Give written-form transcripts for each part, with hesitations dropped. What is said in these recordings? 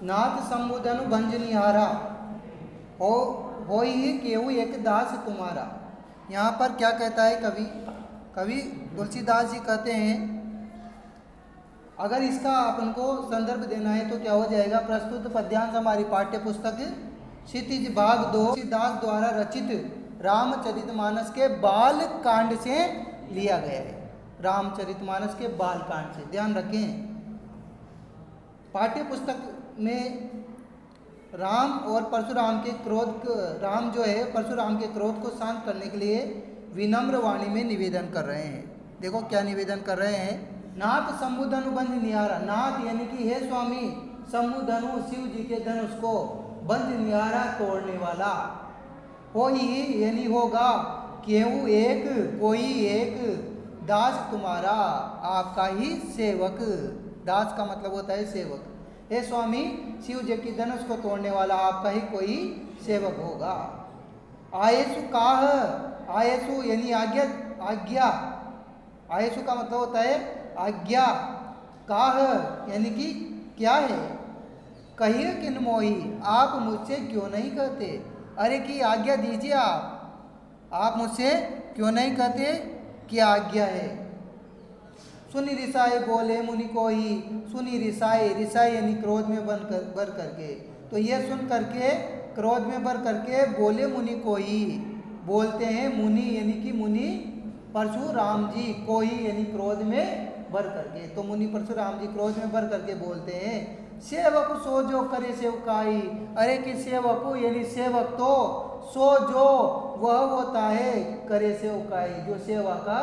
नाथ समुदनु भंज निहारा हो ही केहू एक दास तुम्हारा। यहाँ पर क्या कहता है कवि तुलसीदास जी कहते हैं, अगर इसका अपन को संदर्भ देना है तो क्या हो जाएगा, प्रस्तुत पद्यांश हमारी पाठ्य पुस्तक क्षितिज भाग 2 तुलसीदास द्वारा रचित रामचरितमानस के बाल कांड से लिया गया है। रामचरितमानस के बाल कांड से, ध्यान रखें। पाठ्य पुस्तक में राम और परशुराम के क्रोध, राम जो है परशुराम के क्रोध को शांत करने के लिए विनम्र वाणी में निवेदन कर रहे हैं। देखो क्या निवेदन कर रहे हैं, नाथ शंभुधनु बंध निहारा, नाथ यानी कि हे स्वामी, शंभुधनु शिव जी के धनुष को, बंध निहारा तोड़ने वाला, हो ही यानी होगा, केहू एक कोई एक, दास तुम्हारा आपका ही सेवक। दास का मतलब होता है सेवक। हे स्वामी, शिव जी की धनुष को तोड़ने वाला आपका ही कोई सेवक होगा। आयसु काह, आयसु यानी आज्ञा, आज्ञा, आयसु का मतलब होता है आज्ञा, काह यानी कि क्या है, कहिए किन मोही, आप मुझसे क्यों नहीं कहते, अरे की आज्ञा दीजिए आप मुझसे क्यों नहीं कहते, क्या आज्ञा है। सुनी रिसाए बोले मुनि को ही, सुनी रिसाए, रिसाए यानी क्रोध में बर करके, तो ये सुन करके क्रोध में बर करके बोले मुनि को ही, बोलते हैं मुनि यानी कि मुनि परशुराम जी, को ही यानी क्रोध में बर करके, तो मुनि परशुराम जी क्रोध में बर करके बोलते हैं, सेवक सो जो करे सेवकाई, अरे कि सेवक यानी सेवक तो सो जो वह होता है करे सेवकाई, जो सेवा का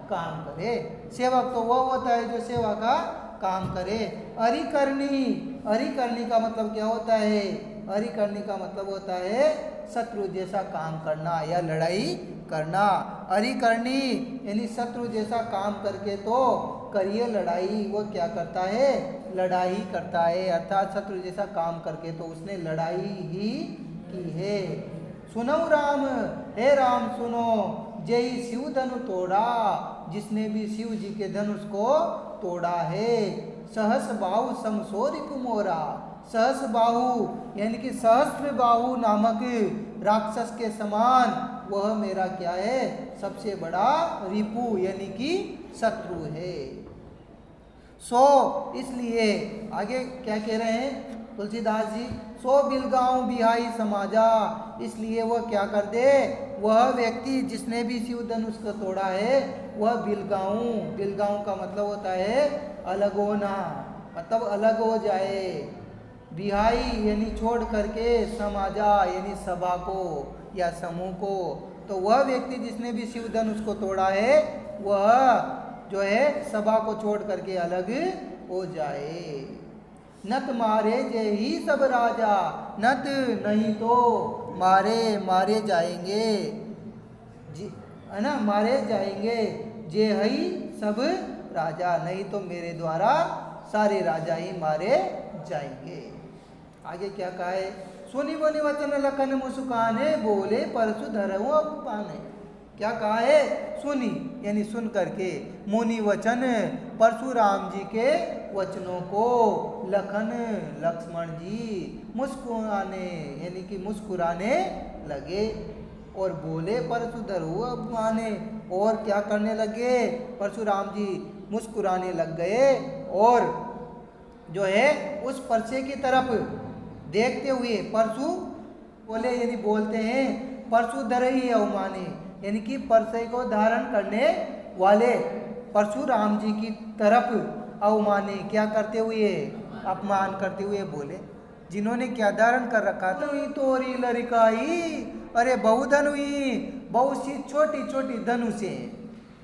काम करे, सेवक तो वह होता है जो सेवा का काम करे। अरिकरणी, अरिकरणी का मतलब क्या होता है, अरिकरणी का मतलब होता है शत्रु जैसा काम करना या लड़ाई करना। अरिकरणी यानी शत्रु जैसा काम करके तो करिए लड़ाई, वो क्या करता है, लड़ाई करता है, अर्थात शत्रु जैसा काम करके तो उसने लड़ाई ही की है। सुनो राम, हे राम सुनो, जय शिव धनु तोड़ा, जिसने भी शिव जी के धनुष को तोड़ा है। सहस बाहु समसोरि कुमोरा, सहस बाहु यानी कि सहस्त्र बाहु नामक राक्षस के समान वह मेरा क्या है, सबसे बड़ा रिपु यानी कि शत्रु है। सो इसलिए आगे क्या कह रहे हैं तुलसीदास जी, सो बिलगांव बिहाई समाजा, इसलिए वह क्या कर दे, वह व्यक्ति जिसने भी शिव धनुष को तोड़ा है वह बिलगांव, बिलगांव का मतलब होता है अलग होना, मतलब अलग हो जाए। बिहाई यानी छोड़ करके, समाजा यानी सभा को या समूह को, तो वह व्यक्ति जिसने भी शिव धनुष को तोड़ा है वह जो है सभा को छोड़ करके अलग हो जाए। नत मारे जे ही सब राजा, नत नहीं तो मारे, मारे जाएंगे, है ना, मारे जाएंगे, जे ही सब राजा, नहीं तो मेरे द्वारा सारे राजा ही मारे जाएंगे। आगे क्या कहा है, सुनी बोली वचन लखन मुस्काने, बोले परसु धरऊ पाने। क्या कहा है, सुनी यानी सुन करके, मुनि वचन परशुराम जी के वचनों को, लखन लक्ष्मण जी मुस्कुराने यानी कि मुस्कुराने लगे, और बोले परशु धरऊ अपमाने, और क्या करने लगे, परशुराम जी मुस्कुराने लग गए, और जो है उस परसे की तरफ देखते हुए, परशु बोले यानी बोलते हैं, परशु धरई अवमाने यानी कि परसे को धारण करने वाले परशुराम जी की तरफ अवमाने क्या करते हुए, अपमान करते हुए बोले, जिन्होंने क्या धारण कर रखा था, तोरी लड़काई, अरे बहुधनुई, बहुत सी छोटी छोटी धनुषे,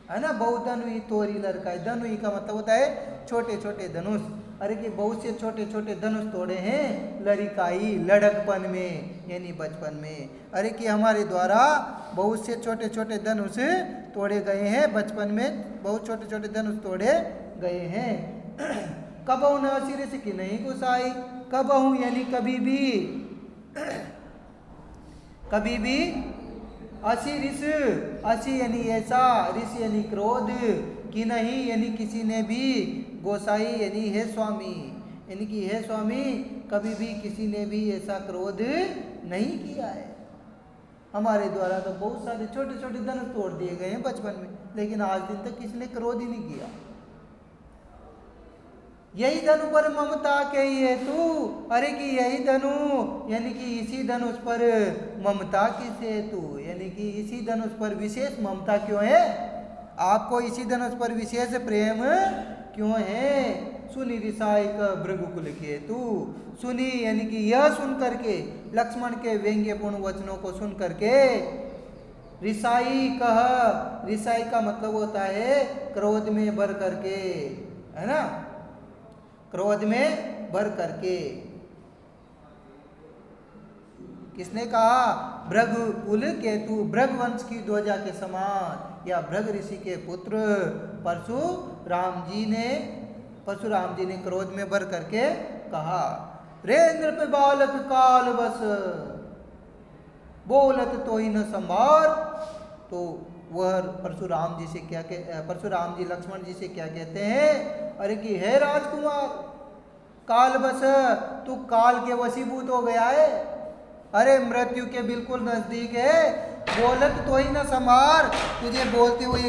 है ना, बहुधनुई तोरी लड़काई, धनुई का मतलब होता है छोटे छोटे धनुष, अरे कि बहुत से छोटे छोटे धनुष तोड़े हैं लड़काई, लड़कपन में यानी बचपन में, अरे कि हमारे द्वारा बहुत से छोटे छोटे धनुष तोड़े गए हैं, बचपन में बहुत छोटे छोटे धनुष तोड़े गए हैं। कबहू न सिर की नहीं गुसाई, कबहू यानी कभी भी, कभी भी, असी रिस, असी यानी ऐसा, रिस यानी क्रोध, कि नहीं यानी किसी ने भी, गोसाई यानी हे स्वामी, यानी कि हे स्वामी कभी भी किसी ने भी ऐसा क्रोध नहीं किया है। हमारे द्वारा तो बहुत सारे छोटे छोटे धनुष तोड़ दिए गए हैं बचपन में, लेकिन आज दिन तक किसी ने क्रोध ही नहीं किया। यही धनु पर ममता के ये तू, अरे कि यही धनु यानी कि इसी धनुष पर ममता किस हेतु, यानी कि इसी धनुष पर विशेष ममता क्यों है, आपको इसी धनुष पर विशेष प्रेम क्यों है। सुनी रिसाई का भृगुकुल के तू, सुनी यानी कि यह सुन करके, लक्ष्मण के व्यंग्यपूर्ण वचनों को सुन करके, रिसाई कह, रिसाई का मतलब होता है क्रोध में भर करके, है ना, क्रोध में भर करके। किसने कहा, भृगुकुल केतु, भृगवंश की ध्वजा के समान या भृग ऋषि के पुत्र परशुराम जी ने क्रोध में भर करके कहा, रे नृप बालक काल बस बोलत तो ही न संभार। तो वह परशुराम जी से क्या परशुराम जी लक्ष्मण जी से क्या कहते हैं, अरे कि हे राजकुमार, काल बस तू काल के वशीभूत हो गया है, अरे मृत्यु के बिल्कुल नजदीक है, बोलत तो ही न संभार, तुझे बोलते हुए